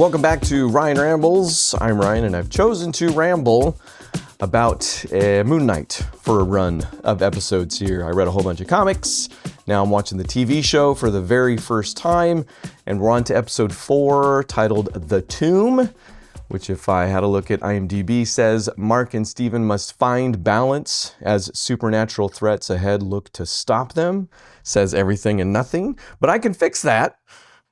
Welcome back to Ryan Rambles. I'm Ryan, and I've chosen to ramble about Moon Knight for a run of episodes here. I read a whole bunch of comics. Now I'm watching the TV show for the very first time, and we're on to episode 4, titled The Tomb, which, if I had a look at IMDb, says Mark and Steven must find balance as supernatural threats ahead look to stop them. Says everything and nothing, but I can fix that,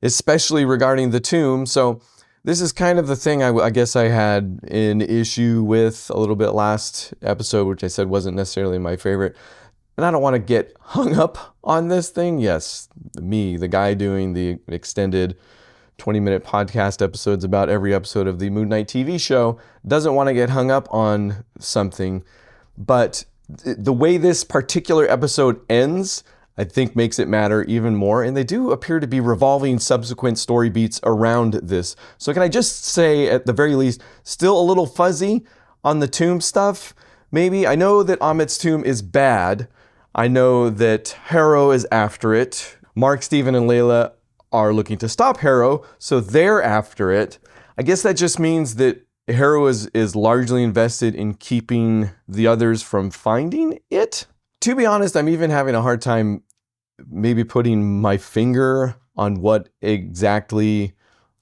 especially regarding the tomb. So this is kind of the thing I guess I had an issue with a little bit last episode, which I said wasn't necessarily my favorite. And I don't want to get hung up on this thing. Yes, me, the guy doing the extended 20-minute podcast episodes about every episode of the Moon Knight TV show, doesn't want to get hung up on something. But the way this particular episode ends, I think, makes it matter even more. And they do appear to be revolving subsequent story beats around this. So can I just say, at the very least, still a little fuzzy on the tomb stuff? Maybe. I know that Ammit's tomb is bad. I know that Harrow is after it. Mark, Steven, and Layla are looking to stop Harrow, so they're after it. I guess that just means that Harrow is largely invested in keeping the others from finding it. To be honest, I'm even having a hard time maybe putting my finger on what exactly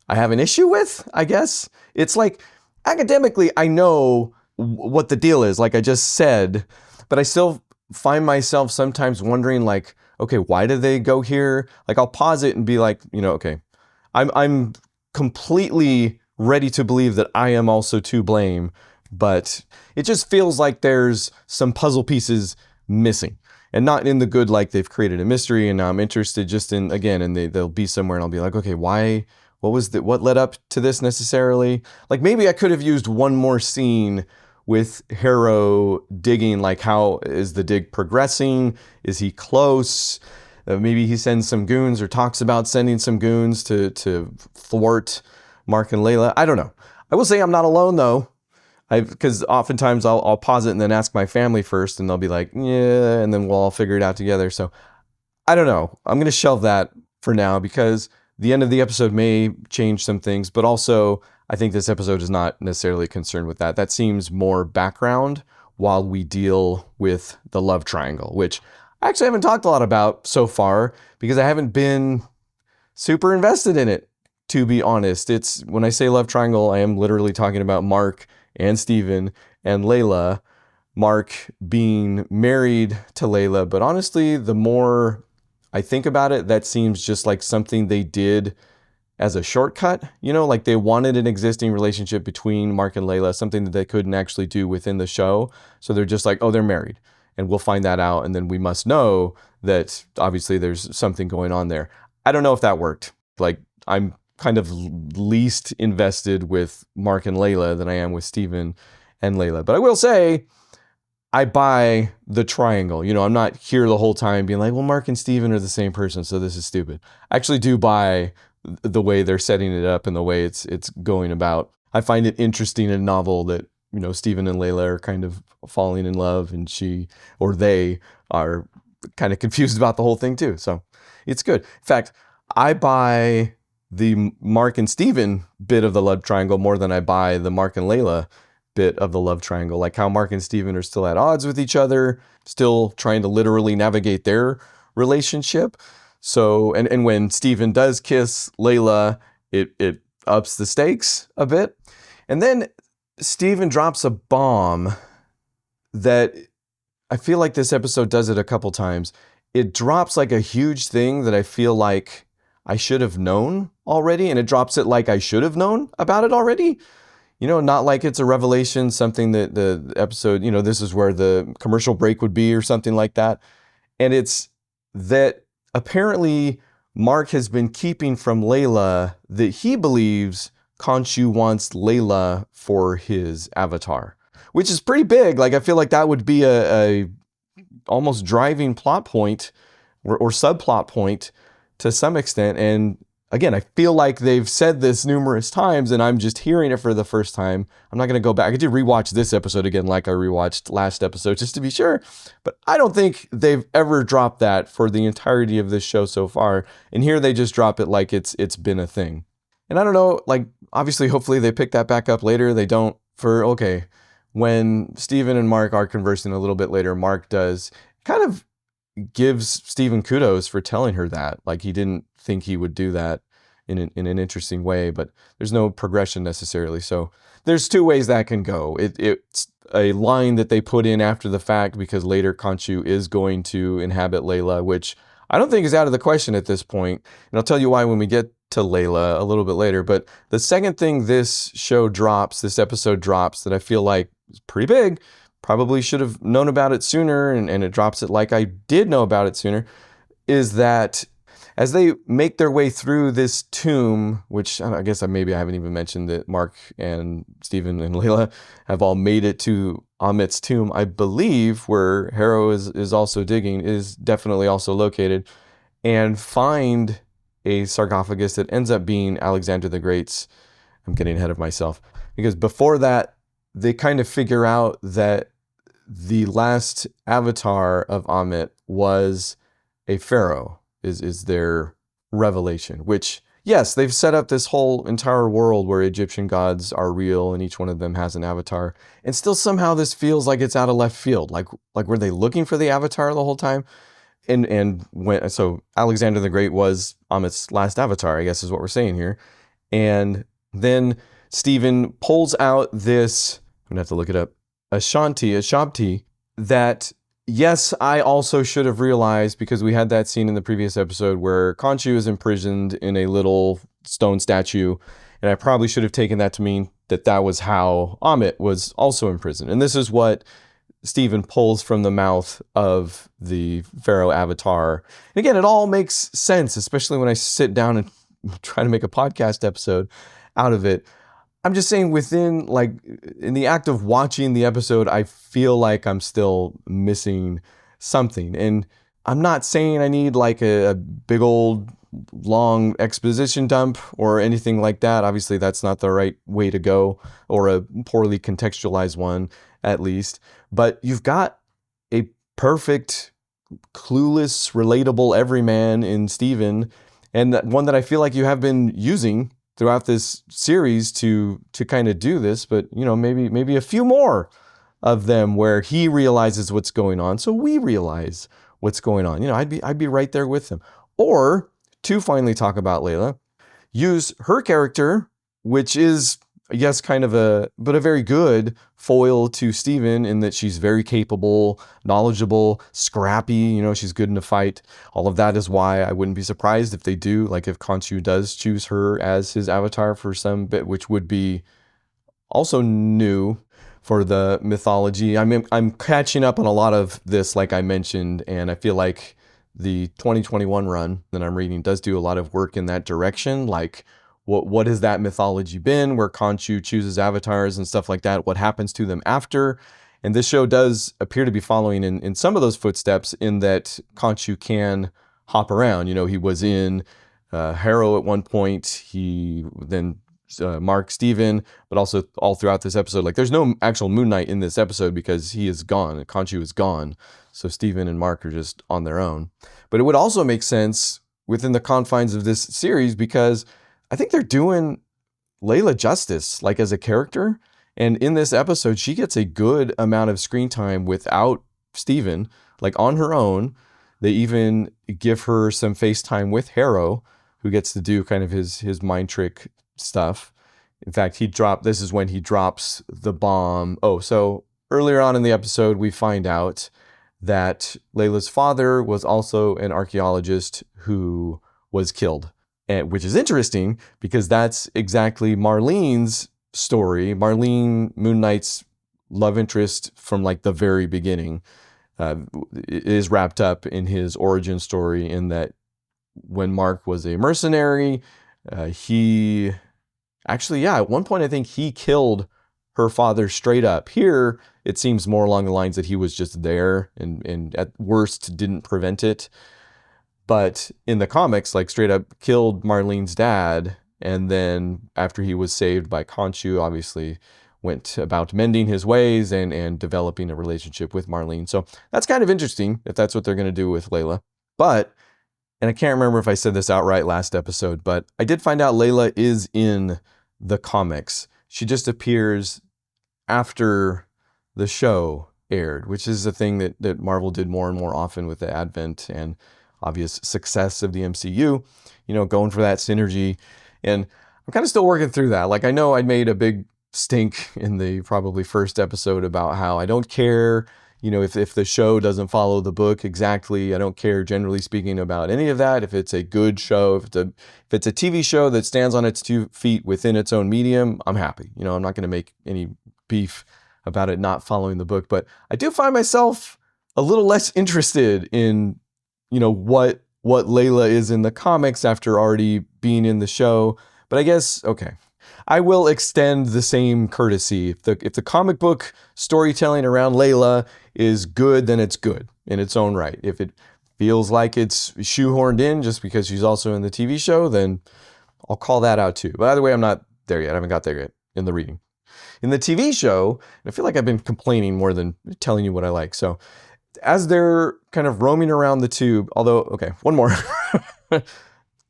I have an issue with, I guess. It's like, academically, I know what the deal is, like I just said, but I still find myself sometimes wondering, like, okay, why did they go here? Like, I'll pause it and be like, okay, I'm completely ready to believe that I am also to blame, but it just feels like there's some puzzle pieces missing, and not in the good, like they've created a mystery and now I'm interested just in, again, and they'll be somewhere and I'll be like, okay, why, what led up to this necessarily? Like, maybe I could have used one more scene with Harrow digging, like, how is the dig progressing? Is he close? Maybe he sends some goons or talks about sending some goons to thwart Mark and Layla. I don't know. I will say I'm not alone, though. Because oftentimes I'll pause it and then ask my family first, and they'll be like, yeah, and then we'll all figure it out together. So I don't know. I'm going to shelve that for now because the end of the episode may change some things, but also I think this episode is not necessarily concerned with that. That seems more background while we deal with the love triangle, which I actually haven't talked a lot about so far because I haven't been super invested in it, to be honest. It's, when I say love triangle, I am literally talking about Mark and Steven and Layla. Mark being married to Layla, but honestly, the more I think about it, that seems just like something they did as a shortcut, like they wanted an existing relationship between Mark and Layla, something that they couldn't actually do within the show. So they're just like, oh, they're married, and we'll find that out, and then we must know that obviously there's something going on there. I don't know if that worked. Like, I'm kind of least invested with Mark and Layla than I am with Steven and Layla. But I will say, I buy the triangle. I'm not here the whole time being like, well, Mark and Steven are the same person, so this is stupid. I actually do buy the way they're setting it up and the way it's going about. I find it interesting and novel that, Steven and Layla are kind of falling in love, and they are kind of confused about the whole thing too. So it's good. In fact, I buy the Mark and Steven bit of the love triangle more than I buy the Mark and Layla bit of the love triangle. Like how Mark and Steven are still at odds with each other, still trying to literally navigate their relationship. So, and when Steven does kiss Layla, it ups the stakes a bit. And then Steven drops a bomb that I feel like this episode does it a couple times. It drops like a huge thing that I feel like I should have known already, and it drops it like I should have known about it already. Not like it's a revelation, something that the episode, this is where the commercial break would be or something like that. And it's that apparently Mark has been keeping from Layla that he believes Khonshu wants Layla for his avatar, which is pretty big. Like, I feel like that would be a almost driving plot point or subplot point to some extent. And again, I feel like they've said this numerous times and I'm just hearing it for the first time. I'm not going to go back. I did rewatch this episode again like I rewatched last episode just to be sure. But I don't think they've ever dropped that for the entirety of this show so far. And here they just drop it like it's been a thing. And I don't know, like, obviously, hopefully they pick that back up later. They don't when Steven and Mark are conversing a little bit later, Mark does kind of gives Steven kudos for telling her that. Like, he didn't think he would do that in an interesting way, but there's no progression necessarily. So there's two ways that can go. It's a line that they put in after the fact because later Khonshu is going to inhabit Layla, which I don't think is out of the question at this point. And I'll tell you why when we get to Layla a little bit later. But the second thing this episode drops that I feel like is pretty big, probably should have known about it sooner, and it drops it like I did know about it sooner, is that as they make their way through this tomb, which I guess maybe I haven't even mentioned that Mark and Steven and Layla have all made it to Amit's tomb, I believe, where Harrow is also digging, is definitely also located, and find a sarcophagus that ends up being Alexander the Great's. I'm getting ahead of myself, because before that, they kind of figure out that the last avatar of Amit was a pharaoh, is their revelation, which, yes, they've set up this whole entire world where Egyptian gods are real and each one of them has an avatar. And still somehow this feels like it's out of left field. Like were they looking for the avatar the whole time? So Alexander the Great was Amit's last avatar, I guess is what we're saying here. And then Steven pulls out this, I'm gonna have to look it up, a Shabti, that, yes, I also should have realized, because we had that scene in the previous episode where Khonshu is imprisoned in a little stone statue, and I probably should have taken that to mean that was how Amit was also imprisoned. And this is what Steven pulls from the mouth of the Pharaoh avatar. And again, it all makes sense, especially when I sit down and try to make a podcast episode out of it. I'm just saying, in the act of watching the episode, I feel like I'm still missing something. And I'm not saying I need like a big old long exposition dump or anything like that. Obviously, that's not the right way to go, or a poorly contextualized one, at least. But you've got a perfect, clueless, relatable everyman in Steven, and one that I feel like you have been using throughout this series to kind of do this, but maybe a few more of them where he realizes what's going on, so we realize what's going on. I'd be right there with him. Or, to finally talk about Layla, use her character, which is, yes, kind of a very good foil to Steven, in that she's very capable, knowledgeable, scrappy, she's good in a fight. All of that is why I wouldn't be surprised if they do, like if Khonshu does choose her as his avatar for some bit, which would be also new for the mythology. I'm catching up on a lot of this, like I mentioned, and I feel like the 2021 run that I'm reading does do a lot of work in that direction, like what has that mythology been, where Khonshu chooses avatars and stuff like that, what happens to them after. And this show does appear to be following in some of those footsteps, in that Khonshu can hop around. He was in Harrow at one point, he then Mark, Steven, but also all throughout this episode. Like, there's no actual Moon Knight in this episode because he is gone, Khonshu is gone. So Steven and Mark are just on their own. But it would also make sense within the confines of this series, because I think they're doing Layla justice, like as a character. And in this episode, she gets a good amount of screen time without Steven, like on her own. They even give her some FaceTime with Harrow, who gets to do kind of his mind trick stuff. In fact, this is when he drops the bomb. Oh, so earlier on in the episode, we find out that Layla's father was also an archaeologist who was killed. Which is interesting, because that's exactly Marlene's story. Marlene, Moon Knight's love interest from like the very beginning, is wrapped up in his origin story, in that when Mark was a mercenary, he actually, at one point I think he killed her father straight up. Here, it seems more along the lines that he was just there and at worst didn't prevent it. But in the comics, like, straight up killed Marlene's dad, and then after he was saved by Khonshu, obviously went about mending his ways and developing a relationship with Marlene. So that's kind of interesting if that's what they're going to do with Layla. But, and I can't remember if I said this outright last episode, but I did find out Layla is in the comics. She just appears after the show aired, which is a thing that Marvel did more and more often with the advent and obvious success of the MCU, going for that synergy. And I'm kind of still working through that. Like, I know I made a big stink in the probably first episode about how I don't care, if the show doesn't follow the book exactly. I don't care, generally speaking, about any of that. If it's a good show, if it's a TV show that stands on its 2 feet within its own medium, I'm happy. I'm not going to make any beef about it not following the book. But I do find myself a little less interested in, what Layla is in the comics after already being in the show. But I guess, okay, I will extend the same courtesy. If the comic book storytelling around Layla is good, then it's good in its own right. If it feels like it's shoehorned in just because she's also in the TV show, then I'll call that out too. By the way, I'm not there yet. I haven't got there yet in the reading. In the TV show, I feel like I've been complaining more than telling you what I like. So as they're kind of roaming around the tube, although, okay, one more.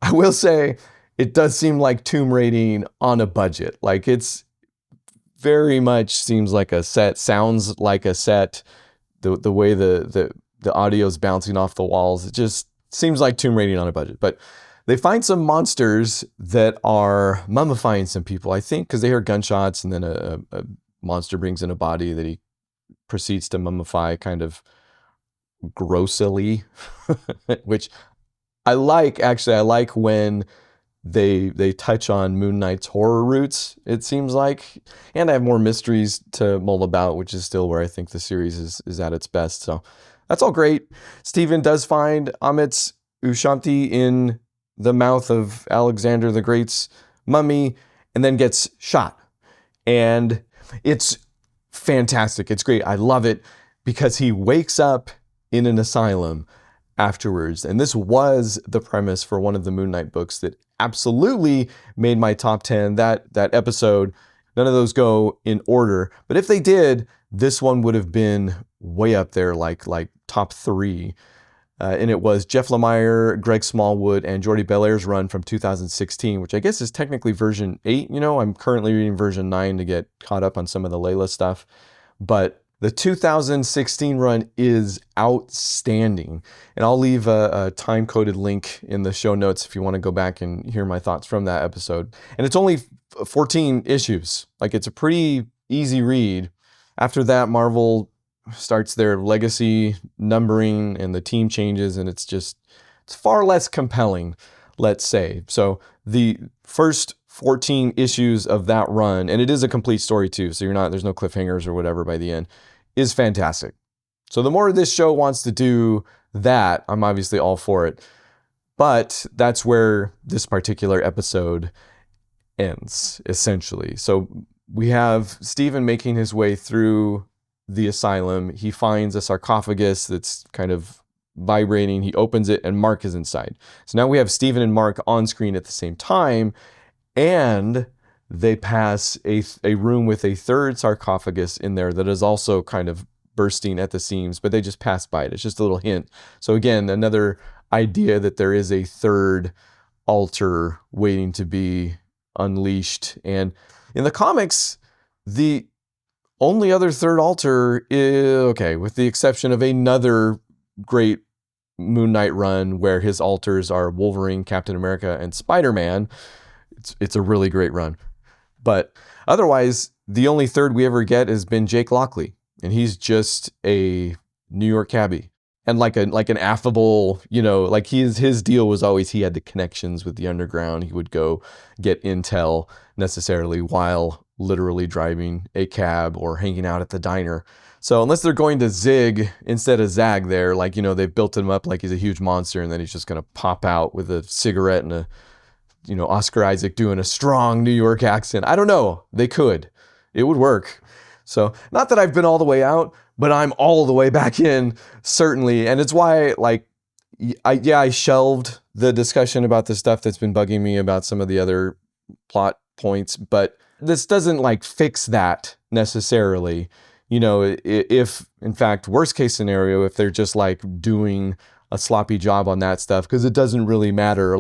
I will say it does seem like tomb raiding on a budget. Like, it's very much seems like a set, sounds like a set. The way the audio's bouncing off the walls, it just seems like tomb raiding on a budget. But they find some monsters that are mummifying some people, I think, because they hear gunshots, and then a monster brings in a body that he proceeds to mummify kind of grossly, which I like. Actually, I like when they touch on Moon Knight's horror roots, it seems like. And I have more mysteries to mull about, which is still where I think the series is at its best. So that's all great. Stephen does find Amit's Ushanti in the mouth of Alexander the Great's mummy and then gets shot. And it's fantastic. It's great. I love it because he wakes up in an asylum afterwards. And this was the premise for one of the Moon Knight books that absolutely made my top 10. That episode, none of those go in order. But if they did, this one would have been way up there, like top 3. And it was Jeff Lemire, Greg Smallwood, and Jordi Belair's run from 2016, which I guess is technically version 8. I'm currently reading version 9 to get caught up on some of the Layla stuff. But the 2016 run is outstanding. And I'll leave a time-coded link in the show notes if you want to go back and hear my thoughts from that episode. And it's only 14 issues. Like, it's a pretty easy read. After that, Marvel starts their legacy numbering and the team changes, and it's far less compelling, let's say. So the first 14 issues of that run, and it is a complete story too, so there's no cliffhangers or whatever by the end, is fantastic. So the more this show wants to do that, I'm obviously all for it. But that's where this particular episode ends, essentially. So we have Stephen making his way through the asylum. He finds a sarcophagus that's kind of vibrating. He opens it and Mark is inside. So now we have Stephen and Mark on screen at the same time, and they pass a room with a third sarcophagus in there that is also kind of bursting at the seams, but they just pass by it. It's just a little hint. So again, another idea that there is a third altar waiting to be unleashed. And in the comics, the only other third altar is, okay, with the exception of another great Moon Knight run where his altars are Wolverine, Captain America, and Spider-Man. It's a really great run. But otherwise, the only third we ever get has been Jake Lockley. And he's just a New York cabbie. And like an affable, like his deal was always he had the connections with the underground. He would go get intel necessarily while literally driving a cab or hanging out at the diner. So unless they're going to zig instead of zag there, they've built him up like he's a huge monster and then he's just going to pop out with a cigarette and Oscar Isaac doing a strong New York accent. I don't know. They could. It would work. So not that I've been all the way out, but I'm all the way back in, certainly. And it's why, I shelved the discussion about the stuff that's been bugging me about some of the other plot points, but this doesn't fix that necessarily. If in fact, worst case scenario, if they're just doing a sloppy job on that stuff, because it doesn't really matter,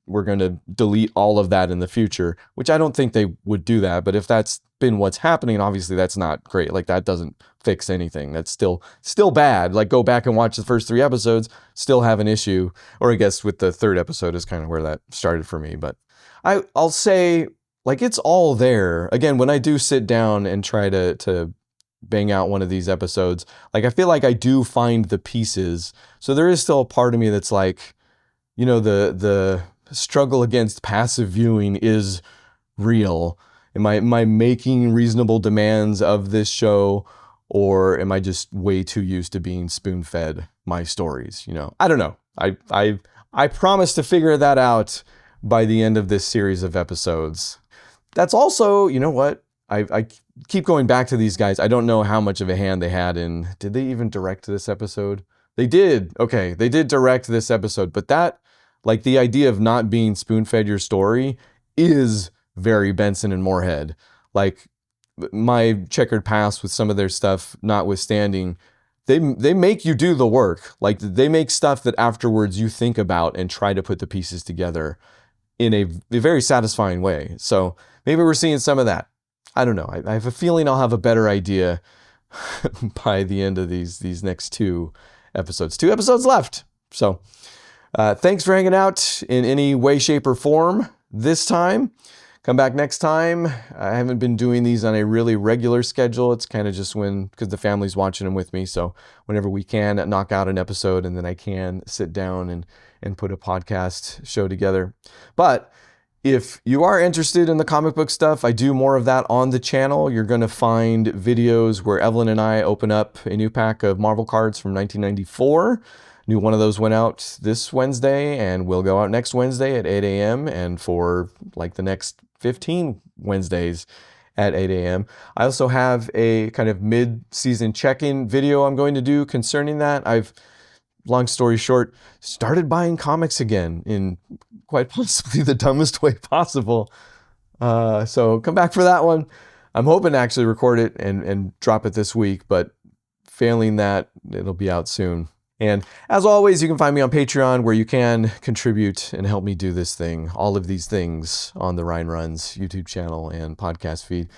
we're going to delete all of that in the future, which I don't think they would do that. But if that's been what's happening, obviously that's not great. Like, that doesn't fix anything. That's still bad. Like, go back and watch the first 3 episodes, still have an issue. Or I guess with the 3rd episode is kind of where that started for me. But I'll say, like, it's all there. Again, when I do sit down and try to bang out one of these episodes, like, I feel like I do find the pieces. So there is still a part of me that's like, you know, the struggle against passive viewing is real. Am I making reasonable demands of this show, or am I just way too used to being spoon-fed my stories? You know, I don't know. I promise to figure that out by the end of this series of episodes. That's also, you know what? I keep going back to these guys. I don't know how much of a hand they had in, did they even direct this episode? They did. Okay, they did direct this episode, but that, like, the idea of not being spoon-fed your story is very Benson and Moorhead. Like, my checkered past with some of their stuff notwithstanding, they make you do the work. Like, they make stuff that afterwards you think about and try to put the pieces together in a very satisfying way. So maybe we're seeing some of that. I don't know. I have a feeling I'll have a better idea by the end of these next 2 episodes. 2 episodes left. So thanks for hanging out in any way, shape, or form this time. Come back next time. I haven't been doing these on a really regular schedule. It's kind of just because the family's watching them with me. So whenever we can knock out an episode, and then I can sit down and put a podcast show together. But if you are interested in the comic book stuff, I do more of that on the channel. You're going to find videos where Evelyn and I open up a new pack of Marvel cards from 1994. New one of those went out this Wednesday and will go out next Wednesday at 8 a.m. and for like the next 15 Wednesdays at 8 a.m. I also have a kind of mid-season check-in video I'm going to do concerning that. I've, long story short, started buying comics again in quite possibly the dumbest way possible. So come back for that one. I'm hoping to actually record it and drop it this week, but failing that, it'll be out soon. And as always, you can find me on Patreon, where you can contribute and help me do this thing, all of these things on the Ryan Runs YouTube channel and podcast feed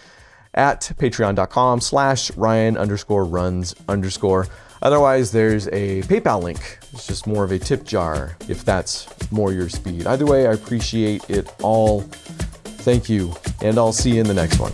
at patreon.com/Ryan_runs_. Otherwise, there's a PayPal link. It's just more of a tip jar if that's more your speed. Either way, I appreciate it all. Thank you, and I'll see you in the next one.